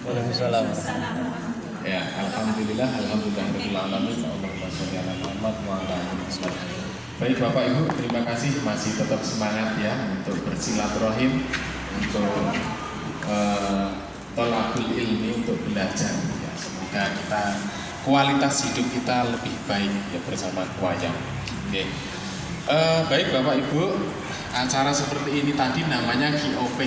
Waalaikumsalam. Ya, alhamdulillahirabbil alamin. Allahumma sholli ala Muhammad wa ala ali Muhammad. Baik Bapak Ibu, terima kasih masih tetap semangat ya untuk bersilaturahim, untuk tolabul ilmi, untuk belajar ya. Semoga kita kualitas hidup kita lebih baik ya bersama Kuayang. Oke. Baik Bapak Ibu, acara seperti ini tadi namanya KOP.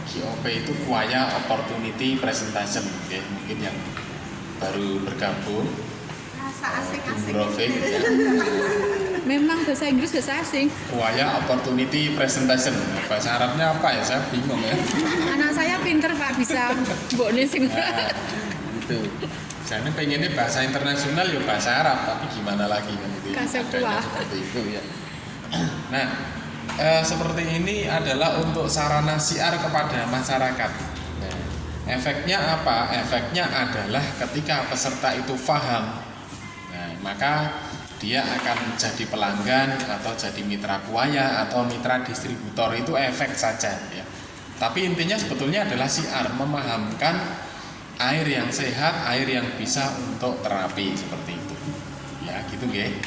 KOP itu Kuaya Opportunity Presentation. Oke, mungkin yang baru bergabung. Asing-asing. Ya. Memang bahasa Inggris bahasa asing. Kuaya Opportunity Presentation. Bahasa Arabnya apa ya? Saya bingung ya. Anak saya pinter Pak, bisa mbokne sing. Nah, gitu. Saya pengennya bahasa internasional ya bahasa Arab, tapi gimana lagi kan itu. Kasepua. Seperti itu ya. Nah, seperti ini adalah untuk sarana siar kepada masyarakat. Nah, efeknya apa? Efeknya adalah ketika peserta itu paham, nah, maka dia akan jadi pelanggan atau jadi mitra kuaya atau mitra distributor, itu efek saja ya. Tapi intinya sebetulnya adalah siar, memahamkan air yang sehat, air yang bisa untuk terapi seperti itu. Ya, gitu nggih.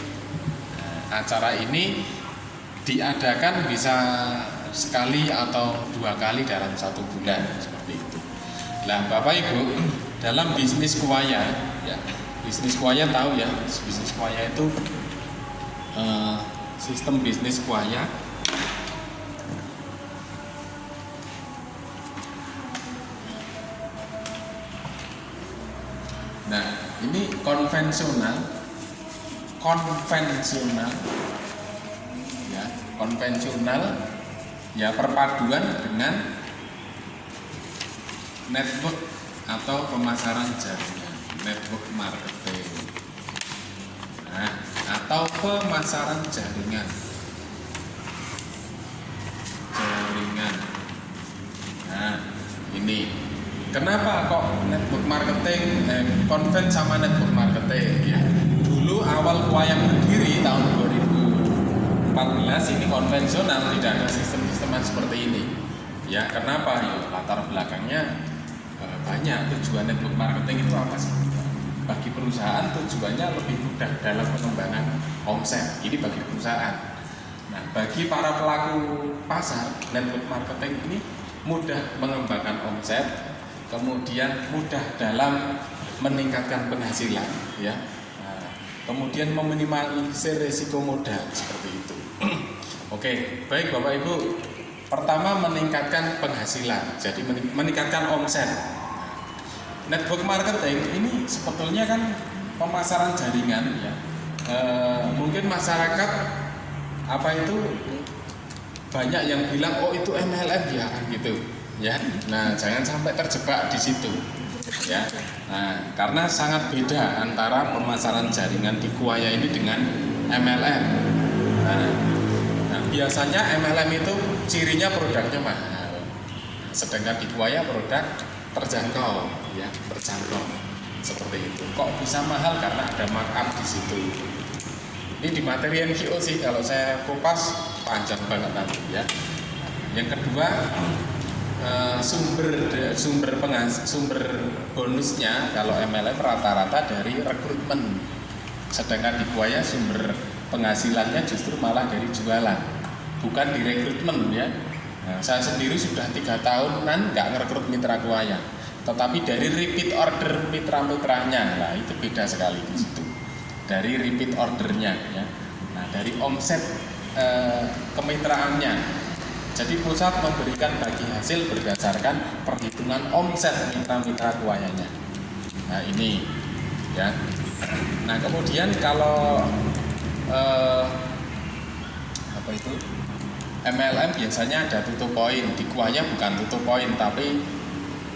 Nah, acara ini diadakan bisa sekali atau 2 kali dalam 1 bulan seperti itu. Nah, Bapak Ibu, dalam bisnis kuaya ya, bisnis kuaya tahu ya, bisnis kuaya itu sistem bisnis kuaya. Nah, ini konvensional ya, perpaduan dengan network atau pemasaran jaringan, network marketing. Nah, atau pemasaran jaringan. Nah, ini kenapa kok network marketing, konven sama network marketing ya. Dulu awal Kuayang berdiri tahun 2014 ini konvensional, tidak ada sistem-sisteman seperti ini. Ya, kenapa? Ya, latar belakangnya banyak. Tujuan network marketing itu apa sih? Bagi perusahaan tujuannya lebih mudah dalam pengembangan omset. Ini bagi perusahaan. Nah, bagi para pelaku pasar, network marketing ini mudah mengembangkan omset, kemudian mudah dalam meningkatkan penghasilan, ya. Nah, kemudian meminimalisir risiko modal seperti itu. Oke, baik Bapak Ibu. Pertama, meningkatkan penghasilan, jadi meningkatkan omset. Network marketing ini sebetulnya kan pemasaran jaringan ya. Mungkin masyarakat apa itu banyak yang bilang oh itu MLM ya kan gitu ya. Nah, jangan sampai terjebak di situ ya. Nah, karena sangat beda antara pemasaran jaringan di Kuaya ini dengan MLM. Nah, biasanya MLM itu cirinya produknya mahal, sedangkan di Kuaya produk terjangkau ya, terjangkau seperti itu. Kok bisa mahal? Karena ada markup di situ. Ini di materi NGO sih, kalau saya kupas panjang banget nanti ya. Yang kedua, sumber bonusnya kalau MLM rata-rata dari rekrutmen, sedangkan di Kuaya sumber penghasilannya justru malah dari jualan, bukan di rekrutmen ya. Nah, saya sendiri sudah 3 tahunan nggak ngerekrut mitra Kuaya, tetapi dari repeat order mitra-mitranya, nah itu beda sekali di situ. Dari repeat ordernya ya. Nah, dari omset kemitraannya. Jadi pusat memberikan bagi hasil berdasarkan perhitungan omset mitra-mitra Kuayanya. Nah, ini ya. Nah, kemudian kalau apa itu? MLM biasanya ada tutup poin. Di Kuaya bukan tutup poin, tapi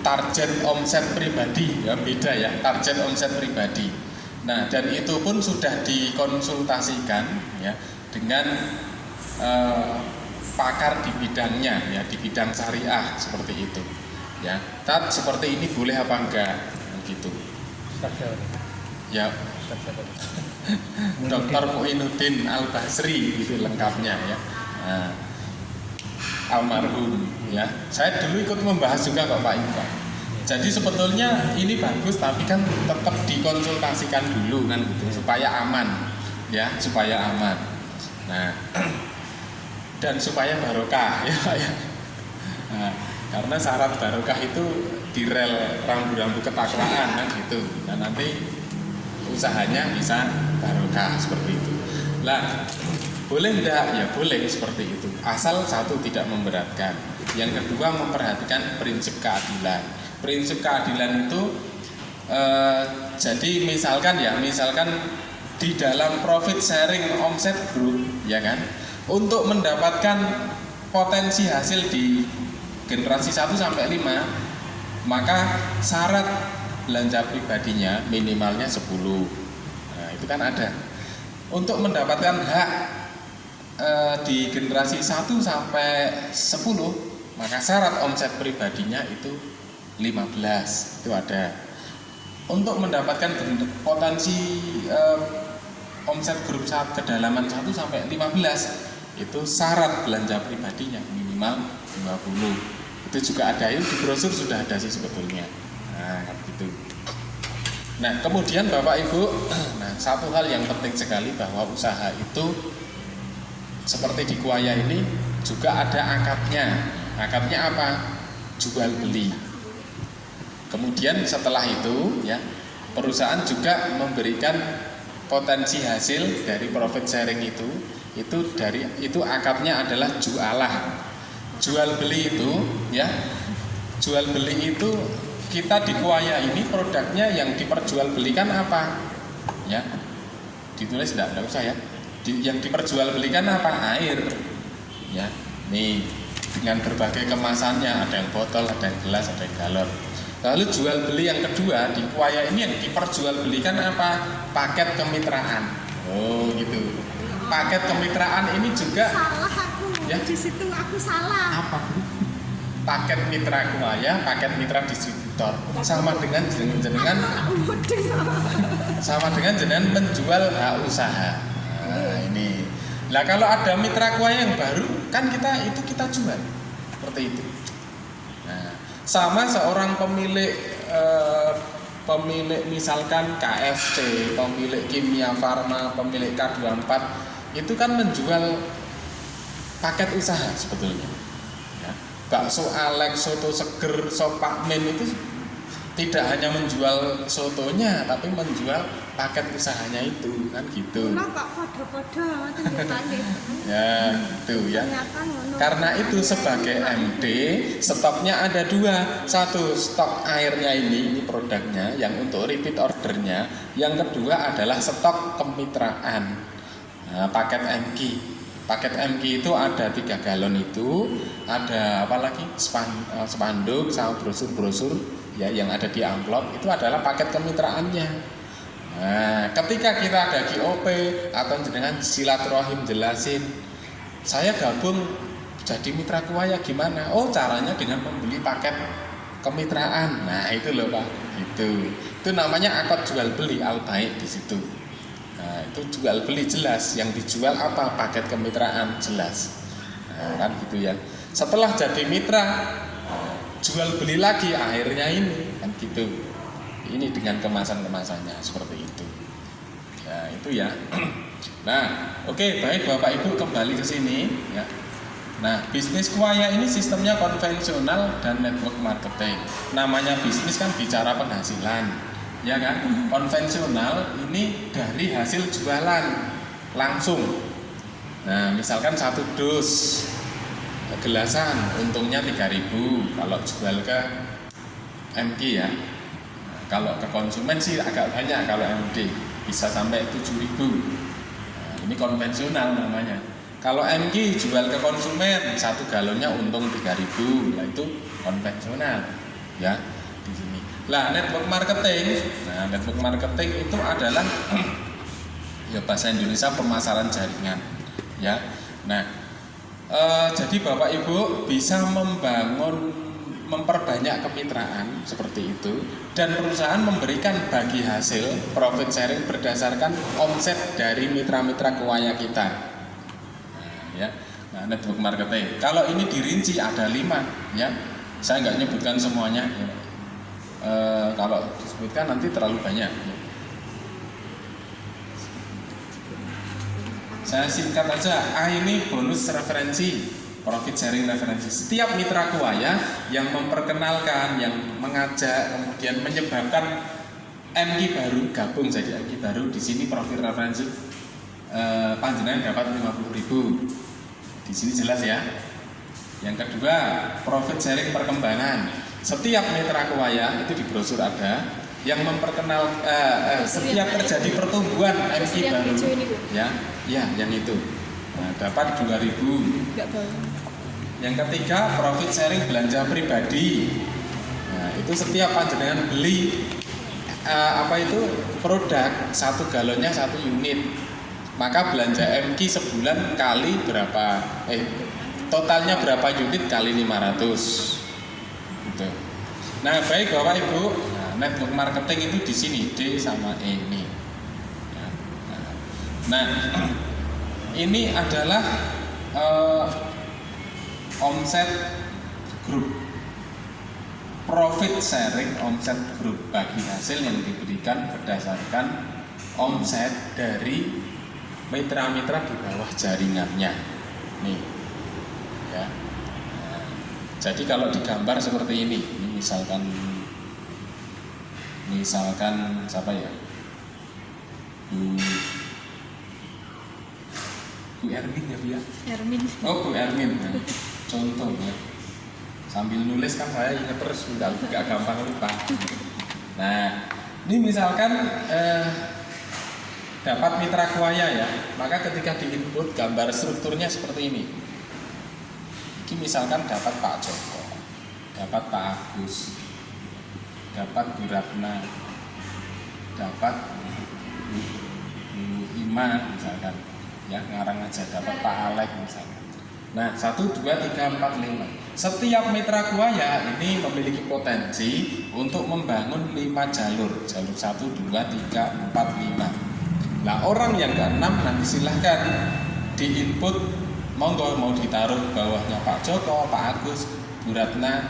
target omset pribadi ya, beda ya, target omset pribadi. Nah, dan itu pun sudah dikonsultasikan ya dengan pakar di bidangnya ya, di bidang syariah seperti itu ya. Tat seperti ini boleh apa enggak gitu ya. Dr. Muinuddin Al-Basri gitu lengkapnya ya. Nah, almarhum ya. Saya dulu ikut membahas juga kok Pak Ibu. Jadi sebetulnya ini bagus, tapi kan tetap dikonsultasikan dulu kan gitu, supaya aman, ya, supaya aman. Nah, dan supaya barokah, ya Pak ya. Nah, karena syarat barokah itu di rel rambu-rambu ketakwaan kan gitu. Dan nanti usahanya bisa barokah seperti itu. Lah, boleh enggak? Ya boleh seperti itu. Asal satu tidak memberatkan. Yang kedua memperhatikan prinsip keadilan. Prinsip keadilan itu jadi misalkan di dalam profit sharing omset group, ya kan, untuk mendapatkan potensi hasil di generasi 1 sampai 5, maka syarat belanja pribadinya minimalnya 10. Nah, itu kan ada. Untuk mendapatkan hak di generasi 1 sampai 10, maka syarat omset pribadinya itu 15, itu ada. Untuk mendapatkan potensi omset grup kedalaman 1 sampai 15, itu syarat belanja pribadinya minimal 50. Itu juga ada, itu di brosur sudah ada sih sebetulnya. Nah, gitu. Nah, kemudian Bapak Ibu, nah satu hal yang penting sekali bahwa usaha itu seperti di Kuaya ini juga ada akadnya. Akadnya apa? Jual beli. Kemudian setelah itu, ya, perusahaan juga memberikan potensi hasil dari profit sharing itu akadnya adalah jualah. Jual beli itu, ya, jual beli itu kita di Kuaya ini produknya yang diperjualbelikan apa? Ya, ditulis tidak usah ya. Yang diperjualbelikan apa? Air. Ya, nih dengan berbagai kemasannya, ada yang botol, ada yang gelas, ada yang galon. Lalu jual beli yang kedua di Kuaya ini yang diperjualbelikan apa? Paket kemitraan. Oh gitu. Paket kemitraan ini juga. Salah aku. Ya? Di situ aku salah. Apa? Paket mitra Kuaya, paket mitra distributor. Sama dengan menjual hak usaha. Nah, ini. Lah kalau ada mitra Kuaya yang baru, kan kita jual. Seperti itu. Sama seorang pemilik misalkan KFC, pemilik Kimia Farma, pemilik K24, itu kan menjual paket usaha sebetulnya. Ya. Bakso Alex, soto seger, sop Pak Min itu tidak hanya menjual sotonya, tapi menjual paket usahanya itu, kan gitu. Kenapa podo-podo tunjukannya? Ya, itu ya. Karena itu sebagai MD, stoknya ada 2. Satu, stok airnya ini produknya yang untuk repeat ordernya. Yang kedua adalah stok kemitraan. Nah, paket MQ. Paket MQ itu ada 3 galon itu, ada apa lagi? Spanduk sama brosur-brosur ya yang ada di amplop, itu adalah paket kemitraannya. Nah, ketika kita ada GOP atau dengan silaturahim jelasin, saya gabung jadi mitra Kuaya gimana? Oh, caranya dengan membeli paket kemitraan. Nah, itu loh Pak. Itu namanya akad jual beli al-baik di situ. Nah, itu jual beli jelas, yang dijual apa? Paket kemitraan jelas. Nah, kan gitu ya. Setelah jadi mitra, jual beli lagi akhirnya ini, kan gitu. Ini dengan kemasan-kemasannya seperti itu. Ya, itu ya. Nah, oke, baik Bapak Ibu kembali ke sini ya. Nah, bisnis Kuaya ini sistemnya konvensional dan network marketing. Namanya bisnis kan bicara penghasilan, ya kan? Konvensional ini dari hasil jualan langsung. Nah, misalkan 1 dus gelasan untungnya 3.000 kalau jual ke MG ya. Nah, kalau ke konsumen sih agak banyak, kalau MD bisa sampai 7.000. Nah, ini konvensional namanya. Kalau MG jual ke konsumen 1 galonnya untung 3.000, nah itu konvensional ya di sini. Lah network marketing, nah network marketing itu adalah ya bahasa Indonesia pemasaran jaringan ya. Nah jadi Bapak Ibu bisa memperbanyak kemitraan seperti itu, dan perusahaan memberikan bagi hasil profit sharing berdasarkan omset dari mitra-mitra Kuaya kita. Nah, ya. Nah, network marketing. Kalau ini dirinci ada 5 ya. Saya nggak nyebutkan semuanya ya. kalau disebutkan nanti terlalu banyak. Saya singkat aja. A ini bonus referensi, profit sharing referensi. Setiap mitra kuaya yang memperkenalkan, yang mengajak, kemudian menyebabkan MQ baru gabung jadi MQ baru, di sini profit referensi panjenengan dapat 50.000. Di sini jelas ya. Yang kedua, profit sharing perkembangan. Setiap mitra kuaya itu di brosur ada yang memperkenal setiap terjadi pertumbuhan MQ baru, ya yang itu dapat 2.000. Yang ketiga, profit sharing belanja pribadi. Nah, itu setiap panjenengan beli produk 1 galonnya 1 unit, maka belanja MQ sebulan kali berapa? Totalnya berapa unit kali 500. Gitu. Nah, baik Bapak Ibu, network marketing itu di sini D sama E ini. Nah, ini adalah omset grup, profit sharing omset grup bagi hasil yang diberikan berdasarkan omset dari mitra-mitra di bawah jaringannya. Nih, ya. Jadi kalau digambar seperti ini misalkan siapa ya? Bu Ermin ya Bu ya? Ermin. Oh Bu Ermin, nah, contoh ya. Sambil nulis kan saya ingat terus, nggak gampang lupa. Nah, ini misalkan dapat mitra kuaya ya, maka ketika di input gambar strukturnya seperti ini. Ini misalkan dapat Pak Joko, dapat Pak Agus, dapat Bu Ratna, dapat Bu Ima misalkan, ya ngarang aja, dapat Pak Alek misalkan. Nah, 1, 2, 3, 4, 5. Setiap mitra kuaya ini memiliki potensi untuk membangun 5 jalur. Jalur 1, 2, 3, 4, 5. Nah, orang yang ke-6 nanti silahkan di input, monggo mau ditaruh bawahnya Pak Joko, Pak Agus, Bu Ratna,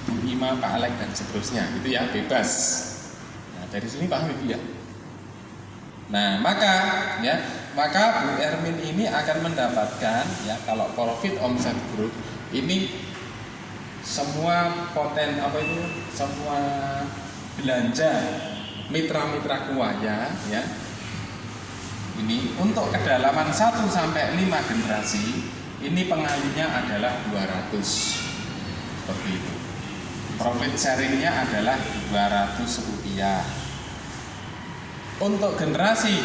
Bu Ima, Pak Alek dan seterusnya, gitu ya, bebas. Nah, dari sini paham Ibu ya. Nah, maka Bu Ermin ini akan mendapatkan ya, kalau profit omset grup ini semua semua belanja mitra-mitra kuaya ya. Ini untuk kedalaman 1 sampai 5 generasi, ini pengalinya adalah 200. Seperti itu. Profit sharingnya adalah 200 rupiah. Untuk generasi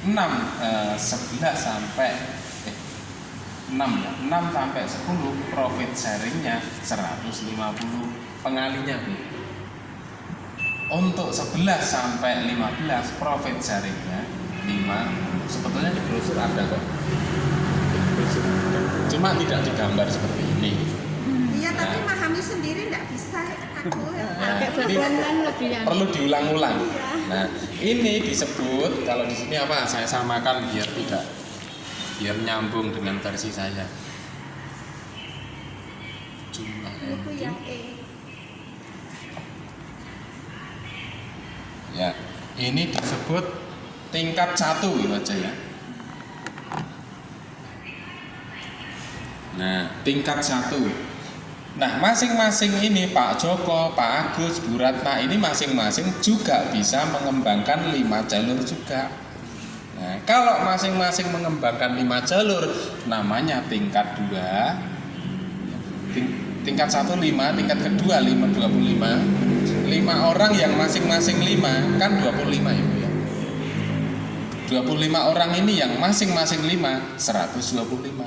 6 sampai 10 profit sharingnya 150 pengalinya Bu. Untuk 11 sampai 15 profit sharingnya 5. Sebetulnya di brosur ada kok. Cuma tidak digambar seperti ini. Iya, tapi memahami sendiri enggak bisa aku. Ini perlu diulang-ulang. Nah, ini disebut, kalau di sini apa? Saya samakan biar nyambung dengan versi saya. Jumlah Buku yang E. Ya, ini disebut tingkat 1 gitu aja ya. Nah, tingkat 1. Nah, masing-masing ini Pak Joko, Pak Agus, Bu Ratna ini masing-masing juga bisa mengembangkan 5 jalur juga. Nah, kalau masing-masing mengembangkan 5 jalur namanya tingkat 2. Tingkat 1 5, tingkat kedua 5 25. 5 orang yang masing-masing 5 kan 25 ya Bu ya. 25 orang ini yang masing-masing 5 125.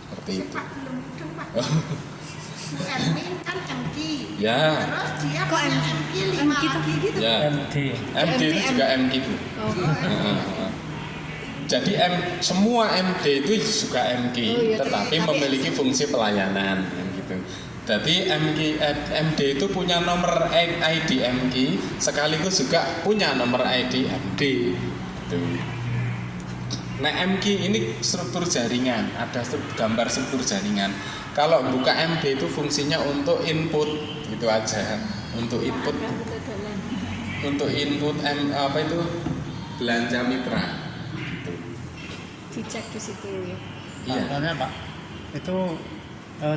Seperti itu. Bu Ermin kan MQ. Ya. Terus dia punya MQ 5 lagi gitu. Ya. MD itu juga MQ Bu. Jadi semua MD itu juga MQ, tetapi memiliki fungsi pelayanan gitu. Jadi MD itu punya nomor ID MQ, sekaligus juga punya nomor ID MD. Gitu. Nah, MQ ini struktur jaringan, ada gambar struktur jaringan. Kalau buka MD itu fungsinya untuk input, gitu aja. untuk input Ada dodolan. untuk input apa itu belanja mitra. Gitu. Dicek di situ ya. Iya. Contohnya Pak, itu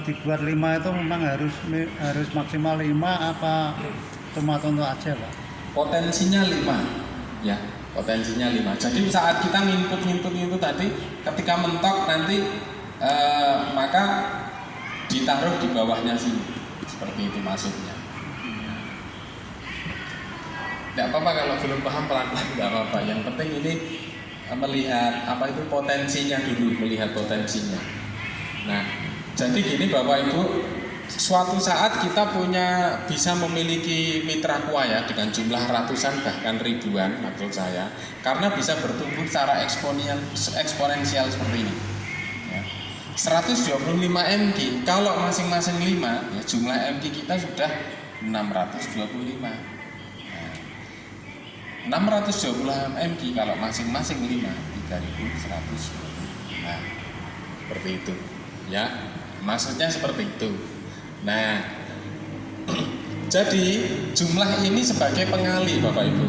dibuat 5 itu memang harus maksimal 5 apa cuma contoh aja Pak? Potensinya 5 ya, potensinya 5. Jadi saat kita nginput itu tadi, ketika mentok nanti maka ditaruh di bawahnya sini, seperti itu maksudnya. Tidak apa-apa kalau belum paham, pelan-pelan tidak apa-apa. Yang penting ini melihat apa itu potensinya dulu, melihat potensinya. Nah, jadi gini Bapak Ibu, suatu saat kita bisa memiliki mitra kuaya dengan jumlah ratusan bahkan ribuan maksud saya, karena bisa bertumbuh secara eksponensial seperti ini. Ya. 125 MG, kalau masing-masing 5, ya jumlah MG kita sudah 625. 626 MG kalau masing-masing 5 3.100. Nah, seperti itu. Ya, maksudnya seperti itu. Nah, jadi jumlah ini sebagai pengali Bapak Ibu.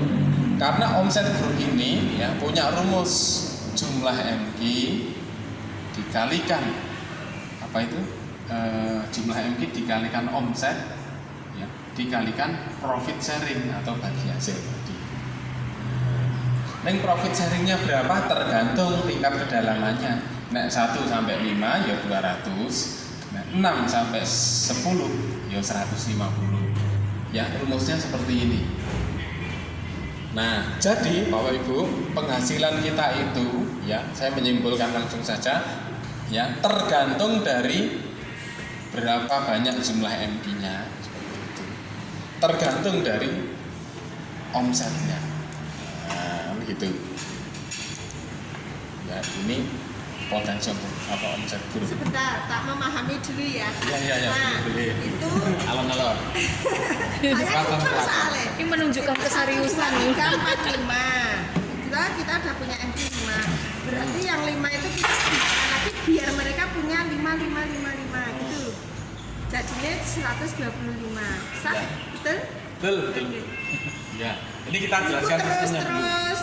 Karena omset grup ini ya punya rumus jumlah MG dikalikan apa itu? Jumlah MG dikalikan omset ya, dikalikan profit sharing atau bagi hasil tadi. Neng profit sharingnya berapa tergantung tingkat kedalamannya. Nek 1 sampai 5 ya 200. Nek 6 sampai 10 ya 150. Ya rumusnya seperti ini. Nah, jadi Bapak Ibu, penghasilan kita itu ya, saya menyimpulkan langsung saja ya, tergantung dari berapa banyak jumlah MG-nya seperti itu. Tergantung dari omsetnya. Nah, begitu. Ya, ini potensi apa omset grup. Sebentar, tak memahami dulu ya. Iya. Nah, Boleh. itu Alon-alon. saya kupur soalnya. Ini menunjukkan keseriusan nih. Kan 45. Kita udah punya MG 5. Berarti yang 5 itu kita bisa lagi biar mereka punya 5 gitu. Jadinya 125. Sah? Ya. Betul? Betul. Ya, ini kita jelaskan sistemnya dulu. Terus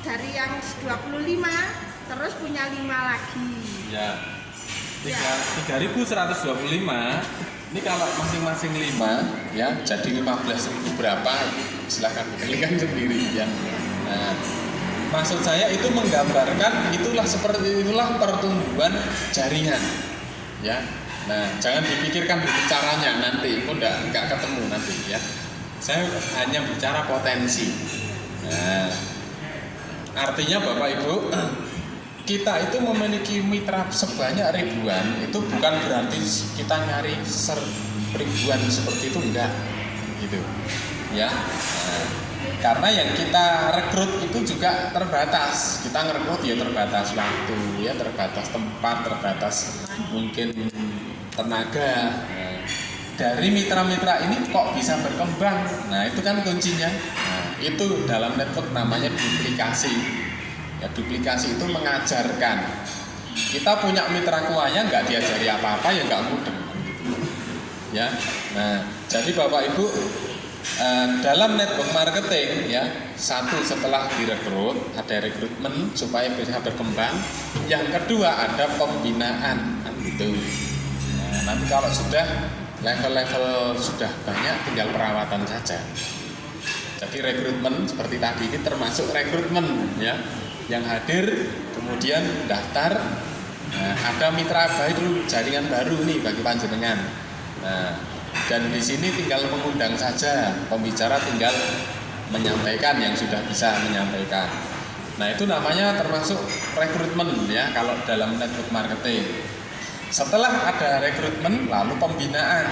dari yang 25 terus punya 5 lagi. Ya. 3.125. Ini kalau masing-masing 5 ya jadi 15.000 berapa? Silahkan pilihkan sendiri ya. Nah, maksud saya itu menggambarkan itulah pertumbuhan jaringan. Ya. Nah, jangan dipikirkan caranya nanti, kok enggak ketemu nanti ya. Saya hanya bicara potensi. Nah, artinya Bapak Ibu, kita itu memiliki mitra sebanyak ribuan, itu bukan berarti kita nyari ribuan seperti itu, enggak, gitu, ya. Nah, karena yang kita rekrut itu juga terbatas. Kita ngerekrut ya terbatas waktu, ya terbatas tempat, terbatas mungkin tenaga. Nah, dari mitra-mitra ini kok bisa berkembang? Nah, itu kan kuncinya. Nah, itu dalam network namanya duplikasi. Ya, duplikasi itu mengajarkan. Kita punya mitra kuaya nggak diajari apa-apa ya nggak mudeng. Ya, nah jadi Bapak Ibu dalam network marketing ya, satu setelah direkrut ada rekrutmen supaya bisa berkembang. Yang kedua ada pembinaan gitu. Nah, nanti kalau sudah level-level sudah banyak tinggal perawatan saja. Jadi rekrutmen seperti tadi ini termasuk rekrutmen ya. Yang hadir kemudian daftar. Nah, ada mitra baru, jaringan baru nih bagi panjenengan. Nah, dan di sini tinggal mengundang saja, pembicara tinggal menyampaikan yang sudah bisa menyampaikan. Nah, itu namanya termasuk rekrutmen ya kalau dalam network marketing. Setelah ada rekrutmen lalu pembinaan.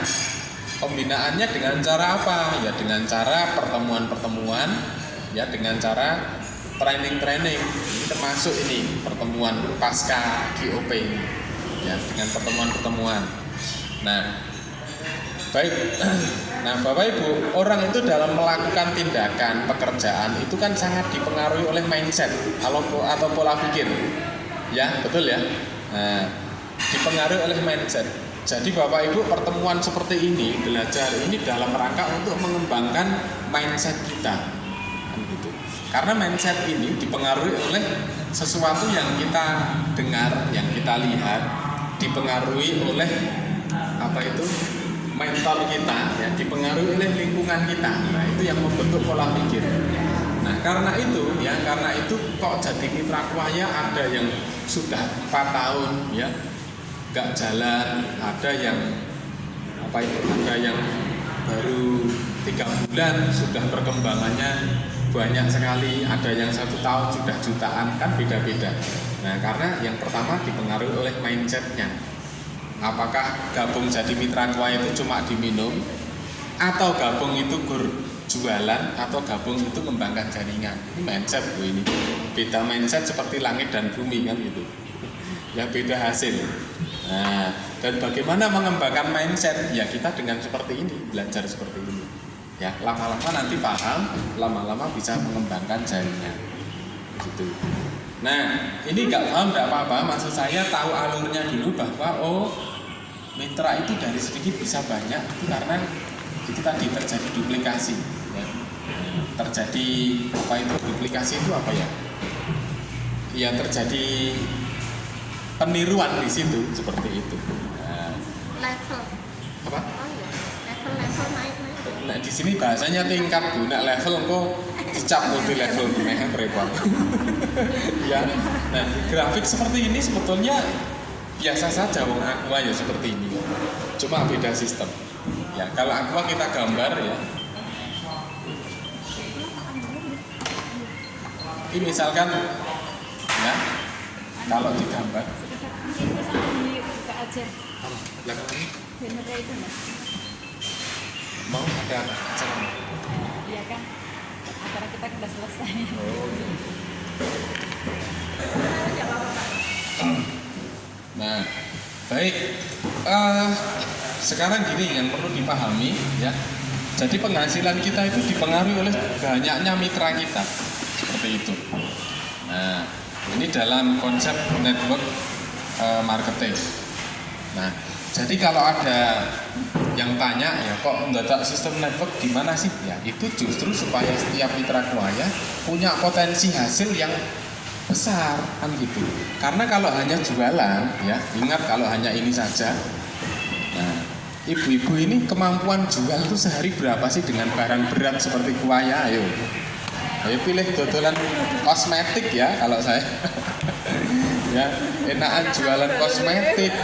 Pembinaannya dengan cara apa? Ya dengan cara pertemuan-pertemuan, ya dengan cara training-training. Ini termasuk ini pertemuan pasca GOP ini. Ya, dengan pertemuan-pertemuan. Nah, baik. Nah, Bapak Ibu, orang itu dalam melakukan tindakan pekerjaan itu kan sangat dipengaruhi oleh mindset atau pola pikir. Ya, betul ya. Nah, dipengaruhi oleh mindset. Jadi Bapak Ibu, pertemuan seperti ini, belajar ini dalam rangka untuk mengembangkan mindset kita. Kan gitu. Karena mindset ini dipengaruhi oleh sesuatu yang kita dengar, yang kita lihat, dipengaruhi oleh apa itu mentor kita, ya, dipengaruhi oleh lingkungan kita. Nah, itu yang membentuk pola pikir. Nah, karena itu kok jadi mitra kuliah ada yang sudah 4 tahun, ya, nggak jalan, ada yang ada yang baru 3 bulan sudah perkembangannya banyak sekali, ada yang 1 tahun sudah jutaan, kan beda-beda. Nah, karena yang pertama dipengaruhi oleh mindsetnya. Apakah gabung jadi mitra kuliah itu cuma diminum, atau gabung itu jualan, atau gabung itu mengembangkan jaringan. Ini mindset ini. Beda mindset seperti langit dan bumi kan gitu. Ya beda hasil. Nah, dan bagaimana mengembangkan mindset? Ya kita dengan seperti ini, belajar seperti ini. Ya, lama-lama nanti paham, lama-lama bisa mengembangkan jaringan. Gitu. Nah, ini nggak paham nggak apa-apa. Maksud saya tahu alurnya dulu bahwa mitra itu dari sedikit bisa banyak itu karena itu tadi terjadi duplikasi. Ya. Terjadi apa itu duplikasi itu apa ya? Ya terjadi peniruan di situ seperti itu. Nah, Level. apa? Oh iya, level naik. Nah di sini bahasanya tingkat Bu. Nah level kok dicap multi level repot. Ya. Nah di grafik seperti ini sebetulnya biasa saja wong aqua ya seperti ini. Cuma beda sistem. Ya kalau aqua kita gambar ya. Ini misalkan ya kalau digambar Buka aja. belakang ini Benernya itu mas. mau ada acara. Iya kan? Acara kita udah selesai. Nah, baik. Sekarang gini yang perlu dipahami ya. Jadi penghasilan kita itu dipengaruhi oleh banyaknya mitra kita. Seperti itu. Nah, ini dalam konsep network marketing. Nah, jadi kalau ada yang tanya ya kok mendadak sistem network gimana sih? Ya itu justru supaya setiap mitra kuliah punya potensi hasil yang besar kan gitu. Karena kalau hanya jualan ya, ingat kalau hanya ini saja. Nah, ibu-ibu ini kemampuan jual itu sehari berapa sih dengan barang berat seperti kuliah? Ayo pilih dodolan kosmetik ya kalau saya. Ya, enakan jualan kosmetik,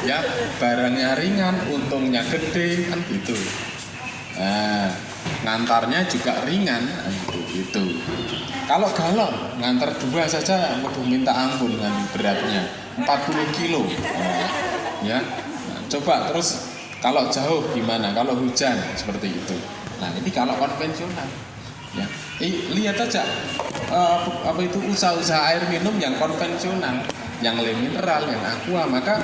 ya barangnya ringan, untungnya gede kan gitu. Nah, ngantarnya juga ringan kan gitu. Kalau galon ngantar 2 saja waduh minta ampun dengan beratnya 40 kilo. Ya, nah, coba terus kalau jauh gimana? Kalau hujan seperti itu. Nah ini kalau konvensional. Ya, lihat aja apa itu usaha-usaha air minum yang konvensional, yang le mineral, yang aqua, maka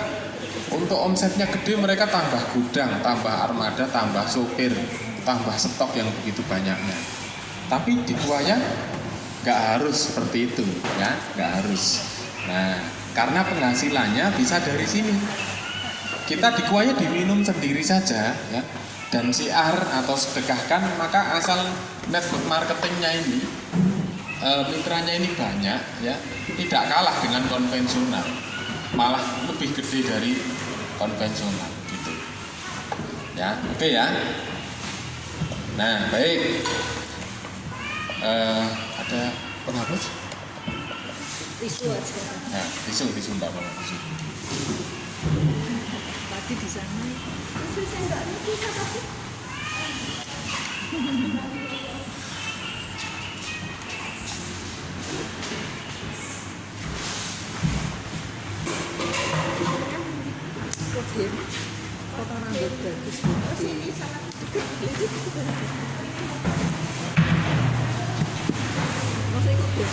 untuk omsetnya gede mereka tambah gudang, tambah armada, tambah sopir, tambah stok yang begitu banyaknya. Tapi di kuliah nggak harus seperti itu, ya, nggak harus. Nah, karena penghasilannya bisa dari sini. Kita di kuliah diminum sendiri saja, ya. Dan siar atau sedekahkan, maka asal network marketingnya ini mitranya ini banyak ya, tidak kalah dengan konvensional, malah lebih gede dari konvensional gitu ya. Oke ya. Nah baik, ada penghapus Tisu aja. nah, tisu enggak apa tisu. Tadi di sana. Potong rambut bagus. Masa ikut ya?